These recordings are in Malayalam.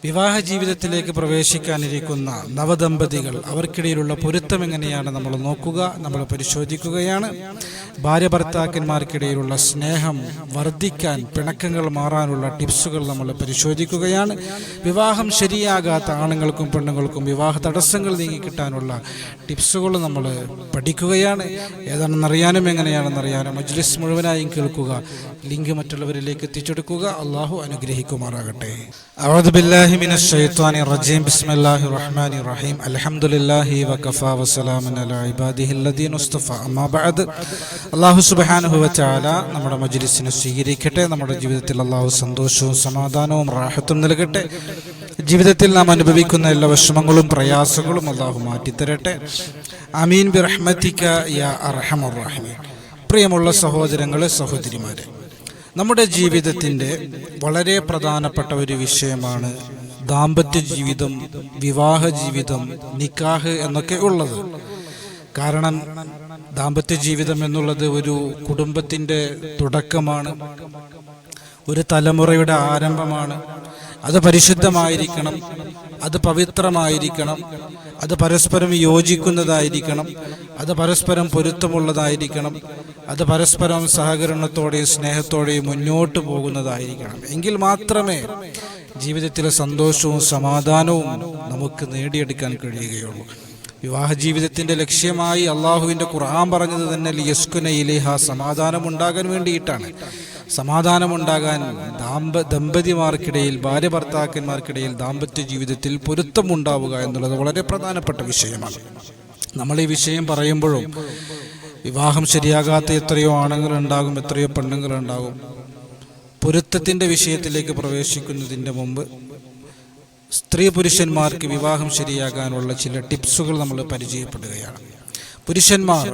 വിവാഹ ജീവിതത്തിലേക്ക് പ്രവേശിക്കാനിരിക്കുന്ന നവദമ്പതികൾ അവർക്കിടയിലുള്ള പൊരുത്തം എങ്ങനെയാണ് നമ്മൾ നോക്കുക, നമ്മൾ പരിശോധിക്കുകയാണ്. ഭാര്യ ഭർത്താക്കന്മാർക്കിടയിലുള്ള സ്നേഹം വർദ്ധിക്കാൻ, പിണക്കങ്ങൾ മാറാനുള്ള ടിപ്സുകൾ നമ്മൾ പരിശോധിക്കുകയാണ്. വിവാഹം ശരിയാകാത്ത ആണുങ്ങൾക്കും പെണ്ണുങ്ങൾക്കും വിവാഹ തടസ്സങ്ങൾ നീങ്ങിക്കിട്ടാനുള്ള ടിപ്സുകൾ നമ്മൾ പഠിക്കുകയാണ്. ഏതാണെന്നറിയാനും എങ്ങനെയാണെന്നറിയാനും മജ്ലിസ് മുഴുവനായും കേൾക്കുക. ലിങ്ക് മറ്റുള്ളവരിലേക്ക് എത്തിച്ചെടുക്കുക. അള്ളാഹു അനുഗ്രഹിക്കുമാറാകട്ടെ. അഊദു ബില്ലാഹി മിനശ് ശൈത്വാനിർ റജീം. ബിസ്മില്ലാഹിർ റഹ്മാനിർ റഹീം. അൽഹംദുലില്ലാഹി വകഫാ വസ്സലാമുൻ അലാ ഇബാദിഹില്ലദീന ഇസ്തഫ. അമ്മാ ബഅദ്. അല്ലാഹു സുബ്ഹാനഹു വ തആല നമ്മുടെ മജ്ലിസിനെ സ്വീകരിക്കട്ടെ. നമ്മുടെ ജീവിതത്തിൽ അല്ലാഹു സന്തോഷവും സമാധാനവും റാഹത്തും നൽകട്ടെ. ജീവിതത്തിൽ നാം അനുഭവിക്കുന്ന എല്ലാ വിഷമങ്ങളും പ്രയാസങ്ങളും അല്ലാഹു മാറ്റിത്തരട്ടെ. ആമീൻ ബിറഹ്മതിക യാ അർഹമർ റഹീമീൻ. പ്രിയമുള്ള സഹോദരങ്ങളെ, സഹോദരിമാരെ, നമ്മുടെ ജീവിതത്തിൻ്റെ വളരെ പ്രധാനപ്പെട്ട ഒരു വിഷയമാണ് ദാമ്പത്യ ജീവിതം, വിവാഹ ജീവിതം, നിക്കാഹ് എന്നൊക്കെ ഉള്ളത്. കാരണം ദാമ്പത്യ ജീവിതം എന്നുള്ളത് ഒരു കുടുംബത്തിൻ്റെ തുടക്കമാണ്, ഒരു തലമുറയുടെ ആരംഭമാണ്. അത് പരിശുദ്ധമായിരിക്കണം, അത് പവിത്രമായിരിക്കണം, അത് പരസ്പരം യോജിക്കുന്നതായിരിക്കണം, അത് പരസ്പരം പൊരുത്തമുള്ളതായിരിക്കണം, അത് പരസ്പരം സഹകരണത്തോടെയും സ്നേഹത്തോടെയും മുന്നോട്ട് പോകുന്നതായിരിക്കണം. എങ്കിൽ മാത്രമേ ജീവിതത്തിലെ സന്തോഷവും സമാധാനവും നമുക്ക് നേടിയെടുക്കാൻ കഴിയുകയുള്ളൂ. വിവാഹ ജീവിതത്തിൻ്റെ ലക്ഷ്യമായി അള്ളാഹുവിൻ്റെ ഖുർആൻ പറഞ്ഞത് തന്നെ ലിയസ്കുന ഇലൈഹ, സമാധാനമുണ്ടാകാൻ വേണ്ടിയിട്ടാണ്. സമാധാനമുണ്ടാകാൻ ദമ്പതിമാർക്കിടയിൽ, ഭാര്യ ഭർത്താക്കന്മാർക്കിടയിൽ ദാമ്പത്യ ജീവിതത്തിൽ പൊരുത്തമുണ്ടാവുക എന്നുള്ളത് വളരെ പ്രധാനപ്പെട്ട വിഷയമാണ്. നമ്മൾ ഈ വിഷയം പറയുമ്പോഴും വിവാഹം ശരിയാകാത്ത എത്രയോ ആണുങ്ങളുണ്ടാകും, എത്രയോ പെണ്ണുങ്ങളുണ്ടാകും. പൊരുത്തത്തിൻ്റെ വിഷയത്തിലേക്ക് പ്രവേശിക്കുന്നതിൻ്റെ മുമ്പ് സ്ത്രീ പുരുഷന്മാർക്ക് വിവാഹം ശരിയാകാനുള്ള ചില ടിപ്സുകൾ നമ്മൾ പരിചയപ്പെടുകയാണ്. പുരുഷന്മാർ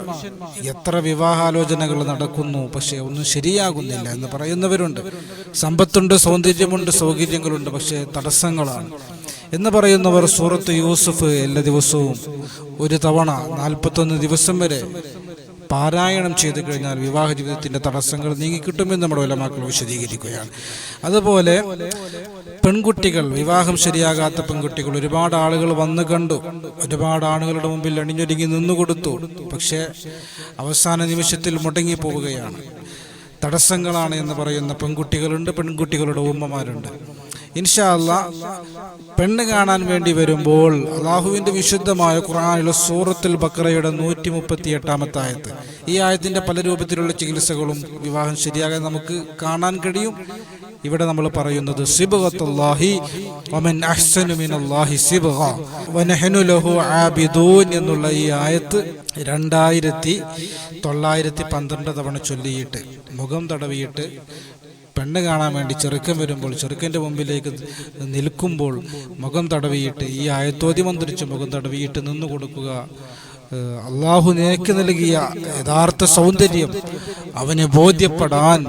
എത്ര വിവാഹാലോചനകൾ നടക്കുന്നു, പക്ഷേ ഒന്നും ശരിയാകുന്നില്ല എന്ന് പറയുന്നവരുണ്ട്. സമ്പത്തുണ്ട്, സൗന്ദര്യമുണ്ട്, സൗകര്യങ്ങളുണ്ട്, പക്ഷേ തടസ്സങ്ങളാണ് എന്ന് പറയുന്നവർ സൂറത്ത് യൂസുഫ് എല്ലാ ദിവസവും ഒരു തവണ 41 ദിവസം വരെ പാരായണം ചെയ്തു കഴിഞ്ഞാൽ വിവാഹ ജീവിതത്തിൻ്റെ തടസ്സങ്ങൾ നീങ്ങിക്കിട്ടുമെന്ന് നമ്മുടെ ഉലമാക്കൾ വിശദീകരിക്കുകയാണ്. അതുപോലെ പെൺകുട്ടികൾ, വിവാഹം ശരിയാകാത്ത പെൺകുട്ടികൾ, ഒരുപാട് ആളുകൾ വന്നു കണ്ടു, ഒരുപാട് ആളുകളുടെ മുമ്പിൽ അണിഞ്ഞൊരുങ്ങി നിന്നുകൊടുത്തു, പക്ഷേ അവസാന നിമിഷത്തിൽ മുടങ്ങിപ്പോവുകയാണ്. തടസ്സങ്ങളാണ് എന്ന് പറയുന്ന പെൺകുട്ടികളുണ്ട്, പെൺകുട്ടികളുടെ ഉമ്മമാരുണ്ട്. ഇൻഷാ അല്ലാഹ് പെണ്ണ് കാണാൻ വേണ്ടി വരുമ്പോൾ അള്ളാഹുവിൻ്റെ വിശുദ്ധമായ ഖുർആനിലെ സൂറത്തുൽ ബഖറയുടെ 138 ആയത്ത്, ഈ ആയത്തിൻ്റെ പല രൂപത്തിലുള്ള ചികിത്സകളും വിവാഹം ശരിയാകാൻ നമുക്ക് കാണാൻ കഴിയും. ഇവിടെ നമ്മൾ പറയുന്നത് സിബ്ഗത്തുല്ലാഹി വമൻ അഹ്സനു മിനല്ലാഹി സിബ്ഗ വനഹ്നു ലഹു ആബിദൂൻ എന്നുള്ള ഈ ആയത്ത് 2912 തവണ ചൊല്ലിയിട്ട്, മുഖം തടവിയിട്ട് പെണ്ണ് കാണാൻ വേണ്ടി ചെറുക്കൻ വരുമ്പോൾ, ചെറുക്കൻ്റെ മുമ്പിലേക്ക് നിൽക്കുമ്പോൾ മുഖം തടവിയിട്ട് ഈ ആയത്തോതി മന്ത്രിച്ച് മുഖം തടവിയിട്ട് നിന്നു കൊടുക്കുക. അള്ളാഹു നിനക്ക് നൽകിയ യഥാർത്ഥ സൗന്ദര്യം അവനെ ബോധ്യപ്പെടാൻ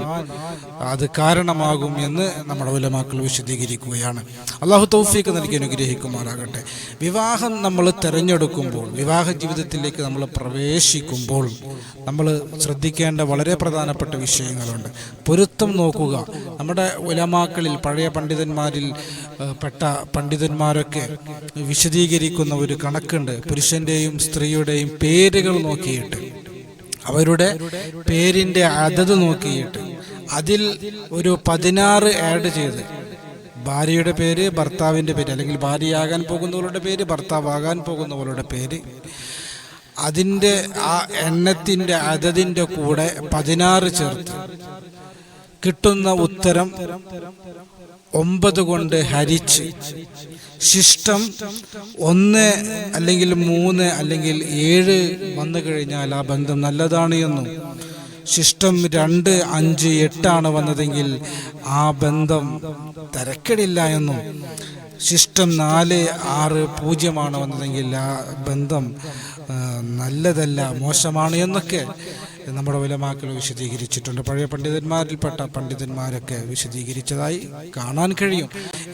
അത് കാരണമാകും എന്ന് നമ്മുടെ ഉലമാക്കൾ വിശദീകരിക്കുകയാണ്. അള്ളാഹു തൗഫീഖ് നൽകി അനുഗ്രഹിക്കുമാറാകട്ടെ. വിവാഹം നമ്മൾ തിരഞ്ഞെടുക്കുമ്പോൾ, വിവാഹ ജീവിതത്തിലേക്ക് നമ്മൾ പ്രവേശിക്കുമ്പോൾ നമ്മൾ ശ്രദ്ധിക്കേണ്ട വളരെ പ്രധാനപ്പെട്ട വിഷയങ്ങളുണ്ട്. പൊരുത്തം നോക്കുക. നമ്മുടെ ഉലമാക്കളിൽ, പഴയ പണ്ഡിതന്മാരിൽ പെട്ട പണ്ഡിതന്മാരൊക്കെ വിശദീകരിക്കുന്ന ഒരു കണക്കുണ്ട്. പുരുഷൻ്റെയും സ്ത്രീയുടെയും പേരുകൾ നോക്കിയിട്ട്, അവരുടെ പേരിൻ്റെ അതത് നോക്കിയിട്ട് അതിൽ ഒരു 16 ആഡ് ചെയ്ത്, ഭാര്യയുടെ പേര്, ഭർത്താവിൻ്റെ പേര്, അല്ലെങ്കിൽ ഭാര്യയാകാൻ പോകുന്നവരുടെ പേര്, ഭർത്താവാകാൻ പോകുന്നവരുടെ പേര്, അതിൻ്റെ ആ എണ്ണത്തിൻ്റെ അതതിൻ്റെ കൂടെ 16 ചേർത്ത് കിട്ടുന്ന ഉത്തരം 9 കൊണ്ട് ഹരിച്ച് ശിഷ്ടം 1 അല്ലെങ്കിൽ 3 അല്ലെങ്കിൽ 7 വന്നു കഴിഞ്ഞാൽ ആ ബന്ധം നല്ലതാണ് എന്നും, ശിഷ്ടം 2, 5, 8 വന്നതെങ്കിൽ ആ ബന്ധം തരക്കേടില്ല എന്നും, ശിഷ്ടം 4, 6, 0 വന്നതെങ്കിൽ ആ ബന്ധം നല്ലതല്ല, മോശമാണ് എന്നൊക്കെ നമ്മുടെ ഉലമാക്കൾ വിശദീകരിച്ചിട്ടുണ്ട്. പഴയ പണ്ഡിതന്മാരിൽപ്പെട്ട പണ്ഡിതന്മാരൊക്കെ വിശദീകരിച്ചതായി കാണാൻ കഴിയും.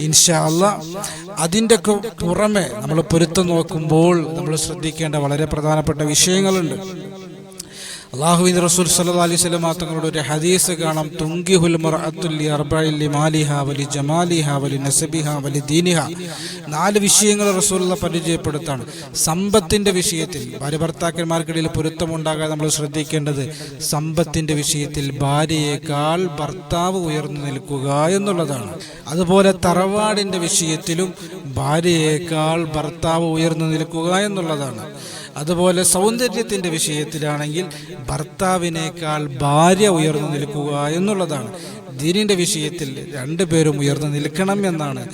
ഇൻഷാ അല്ലാഹ് അതിൻ്റെയൊക്കെ പുറമെ നമ്മൾ പൊരുത്തം നോക്കുമ്പോൾ നമ്മൾ ശ്രദ്ധിക്കേണ്ട വളരെ പ്രധാനപ്പെട്ട വിഷയങ്ങളുണ്ട്. അല്ലാഹുവിന്റെ റസൂൽ സല്ലല്ലാഹു അലൈഹി വസല്ലം തങ്ങളുടെ ഒരു ഹദീസ് കാണാം, തുങ്കിഹുൽ മർഅത്തുൽ അർബഇൻ ലിമാലിഹാ വലി ജമാലിഹാ വലി നസബിഹാ വലി ദീനിഹാ. 4 വിഷയങ്ങൾ റസൂലുള്ള പരിചയപ്പെടുത്താണ്. സമ്പത്തിന്റെ വിഷയത്തിൽ ഭാര്യ ഭർത്താക്കന്മാർക്കിടയിൽ പൊരുത്തമുണ്ടാകാൻ നമ്മൾ ശ്രദ്ധിക്കേണ്ടത് സമ്പത്തിന്റെ വിഷയത്തിൽ ഭാര്യയേക്കാൾ ഭർത്താവ് ഉയർന്നു നിൽക്കുക എന്നുള്ളതാണ്. അതുപോലെ തറവാടിന്റെ വിഷയത്തിലും ഭാര്യയേക്കാൾ ഭർത്താവ് ഉയർന്നു നിൽക്കുക എന്നുള്ളതാണ്. അതുപോലെ സൗന്ദര്യത്തിൻ്റെ വിഷയത്തിലാണെങ്കിൽ ഭർത്താവിനേക്കാൾ ഭാര്യ ഉയർന്നു നിൽക്കുക എന്നുള്ളതാണ്. ദീനിൻ്റെ വിഷയത്തിൽ 2 പേരും ഉയർന്നു നിൽക്കണം എന്നാണ്.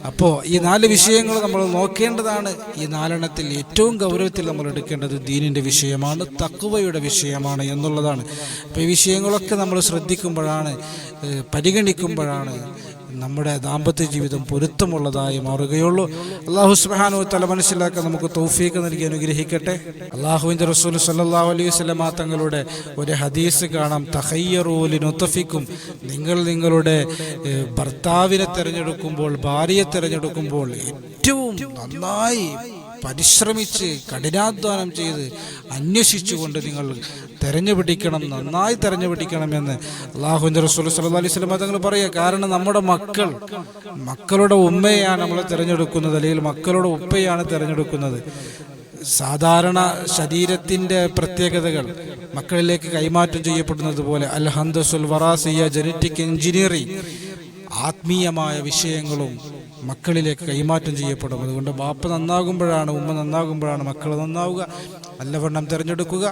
അപ്പോൾ ഈ 4 വിഷയങ്ങൾ നമ്മൾ നോക്കേണ്ടതാണ്. ഈ 4 ഏറ്റവും ഗൗരവത്തിൽ നമ്മൾ എടുക്കേണ്ടത് ദീനിൻ്റെ വിഷയമാണ്, തഖ്വയുടെ വിഷയമാണ് എന്നുള്ളതാണ്. അപ്പോൾ ഈ വിഷയങ്ങളൊക്കെ നമ്മൾ ശ്രദ്ധിക്കുമ്പോഴാണ്, പരിഗണിക്കുമ്പോഴാണ് നമ്മുടെ ദാമ്പത്യ ജീവിതം പൊരുത്തമുള്ളതായി മാറുകയുള്ളൂ. അല്ലാഹു സുബ്ഹാനഹു വ തആല മനസ്സിലാക്കാൻ നമുക്ക് തൗഫീഖ് നൽകി അനുഗ്രഹിക്കട്ടെ. അല്ലാഹുവിൻ്റെ റസൂൽ സല്ലല്ലാഹു അലൈഹി വസല്ലം തങ്ങളുടെ ഒരു ഹദീസ് കാണാം, തഖയ്യറൂ ലിനുത്ഫിക്കും. നിങ്ങൾ നിങ്ങളുടെ ഭർത്താവിനെ തിരഞ്ഞെടുക്കുമ്പോൾ, ഭാര്യയെ തിരഞ്ഞെടുക്കുമ്പോൾ ഏറ്റവും നന്നായി പരിശ്രമിച്ച് കഠിനാധ്വാനം ചെയ്ത് അന്വേഷിച്ചുകൊണ്ട് നിങ്ങൾ തിരഞ്ഞുപിടിക്കണം, നന്നായി തിരഞ്ഞുപിടിക്കണമെന്ന് അല്ലാഹുവിൻ്റെ റസൂൽ സല്ലല്ലാഹു അലൈഹി വസല്ലം തങ്ങൾ പറയുക. കാരണം നമ്മുടെ മക്കളുടെ ഉമ്മയാണ് നമ്മൾ തിരഞ്ഞെടുക്കുന്നത്, അല്ലെങ്കിൽ മക്കളുടെ ഉപ്പയാണ് തിരഞ്ഞെടുക്കുന്നത്. സാധാരണ ശരീരത്തിൻ്റെ പ്രത്യേകതകൾ മക്കളിലേക്ക് കൈമാറ്റം ചെയ്യപ്പെടുന്നത് പോലെ അൽ ഹന്ദസുൽ വറാസിയ, ജനറ്റിക് എഞ്ചിനീയറിംഗ്, ആത്മീയമായ വിഷയങ്ങളും മക്കളിലേക്ക് കൈമാറ്റം ചെയ്യപ്പെടും. അതുകൊണ്ട് ബാപ്പ നന്നാകുമ്പോഴാണ്, ഉമ്മ നന്നാകുമ്പോഴാണ് മക്കൾ നന്നാവുക. നല്ലവണ്ണം തിരഞ്ഞെടുക്കുക,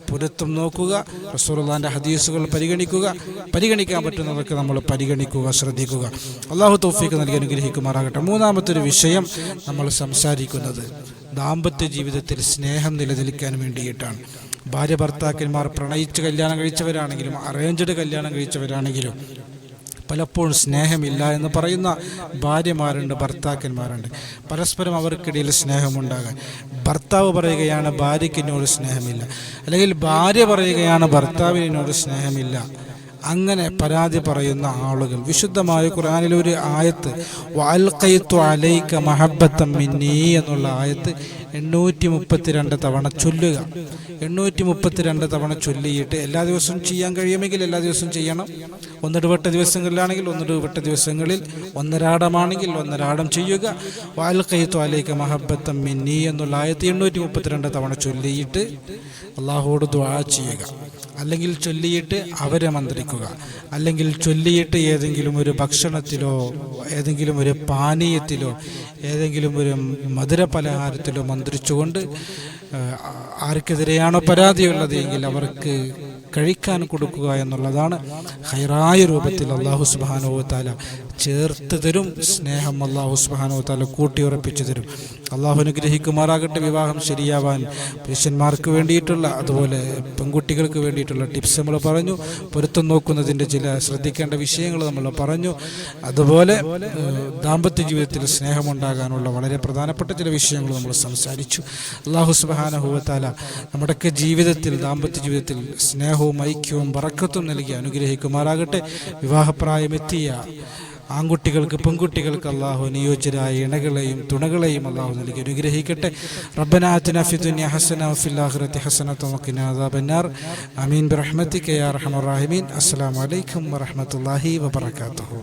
പൊരുത്തം നോക്കുക, റസൂലുള്ളാഹിന്റെ ഹദീസുകൾ പരിഗണിക്കാൻ പറ്റുന്നതൊക്കെ നമ്മൾ പരിഗണിക്കുക, ശ്രദ്ധിക്കുക. അല്ലാഹു തൗഫീഖ് നൽകി അനുഗ്രഹിക്കുമാറാകട്ടെ. 3-മത്തെ വിഷയം നമ്മൾ സംസാരിക്കുന്നത് ദാമ്പത്യ ജീവിതത്തിൽ സ്നേഹം നിലനിൽക്കാൻ വേണ്ടിയിട്ടാണ്. ഭാര്യ ഭർത്താക്കന്മാർ പ്രണയിച്ച് കല്യാണം കഴിച്ചവരാണെങ്കിലും അറേഞ്ച്ഡ് കല്യാണം കഴിച്ചവരാണെങ്കിലും പലപ്പോഴും സ്നേഹമില്ല എന്ന് പറയുന്ന ഭാര്യമാരുണ്ട്, ഭർത്താക്കന്മാരുണ്ട്. പരസ്പരം അവർക്കിടയിൽ സ്നേഹമുണ്ടാകാൻ ഭർത്താവ് പറയുകയാണ് ഭാര്യയ്ക്ക് എന്നോട് സ്നേഹമില്ല, അല്ലെങ്കിൽ ഭാര്യ പറയുകയാണ് ഭർത്താവിനോട് സ്നേഹമില്ല. അങ്ങനെ പരാതി പറയുന്ന ആളുകൾ വിശുദ്ധമായ ഖുർആനിലെ ഒരു ആയത്ത്, വഅൽഖൈതു അലൈക മഹബ്ബത്തൻ മിന്നീ എന്നുള്ള ആയത്ത് 832 തവണ ചൊല്ലുക. 832 തവണ ചൊല്ലിയിട്ട് എല്ലാ ദിവസവും ചെയ്യാൻ കഴിയുമെങ്കിൽ എല്ലാ ദിവസവും ചെയ്യണം. ഒന്നിടവിട്ട ദിവസങ്ങളിലാണെങ്കിൽ ഒന്നിടവിട്ട ദിവസങ്ങളിൽ, ഒന്നരാടമാണെങ്കിൽ ഒന്നരാടം ചെയ്യുക. വഅൽഖൈതു അലൈക മഹബ്ബത്തൻ മിന്നീ എന്നുള്ള ആയത്ത് 832 തവണ ചൊല്ലിയിട്ട് അല്ലാഹുവോട് ദുആ ചെയ്യുക. അല്ലെങ്കിൽ ചൊല്ലിയിട്ട് അവരെ മന്ത്രിക്കുക, അല്ലെങ്കിൽ ചൊല്ലിയിട്ട് ഏതെങ്കിലും ഒരു ഭക്ഷണത്തിലോ ഏതെങ്കിലും ഒരു പാനീയത്തിലോ ഏതെങ്കിലും ഒരു മധുര പലഹാരത്തിലോ മന്ത്രിച്ചുകൊണ്ട് ആർക്കെതിരെയാണോ പരാതിയുള്ളത് എങ്കിൽ അവർക്ക് കഴിക്കാൻ കൊടുക്കുക എന്നുള്ളതാണ്. ഹൈറായ രൂപത്തിൽ അല്ലാഹു സുബ്ഹാനഹു വ തആല ചേർത്ത് തരും. സ്നേഹം അല്ലാഹു സുബ്ഹാനഹു വ തആല കൂട്ടിയുറപ്പിച്ചു തരും. അല്ലാഹു അനുഗ്രഹിക്കുമാറാകട്ടെ. വിവാഹം ശരിയാവാൻ പുരുഷന്മാർക്ക് വേണ്ടിയിട്ടുള്ള, അതുപോലെ പെൺകുട്ടികൾക്ക് വേണ്ടിയിട്ടുള്ള ടിപ്സ് നമ്മൾ പറഞ്ഞു. പൊരുത്തം നോക്കുന്നതിൻ്റെ ചില ശ്രദ്ധിക്കേണ്ട വിഷയങ്ങൾ നമ്മൾ പറഞ്ഞു. അതുപോലെ ദാമ്പത്യ ജീവിതത്തിൽ സ്നേഹമുണ്ടാകാനുള്ള വളരെ പ്രധാനപ്പെട്ട ചില വിഷയങ്ങൾ നമ്മൾ സംസാരിച്ചു. അല്ലാഹു സുബ്ഹാനഹു വ തആല നമ്മുടെയൊക്കെ ജീവിതത്തിൽ, ദാമ്പത്യ ജീവിതത്തിൽ സ്നേഹവും ഐക്യവും ബറക്കത്തും നൽകി അനുഗ്രഹിക്കുമാറാകട്ടെ. വിവാഹപ്രായമെത്തിയ ആൺകുട്ടികൾക്ക് പെൺകുട്ടികൾക്ക് അല്ലാഹു നിയോജ്യരായ ഇണകളെയും തുണകളെയും അല്ലാഹു നൽകി അനുഗ്രഹിക്കട്ടെ. റബ്ബനാ ആതിനാ ഫിദ്ദുനിയ ഹസന വഫിൽ ആഖിറതി ഹസനത വഖിനാ അദാബന്നാർ. ആമീൻ ബിറഹ്മതിക യാ അർഹമർ റഹീമീൻ. അസ്സലാമു അലൈക്കും വറഹ്മത്തുള്ളാഹി വബറകാതുഹു.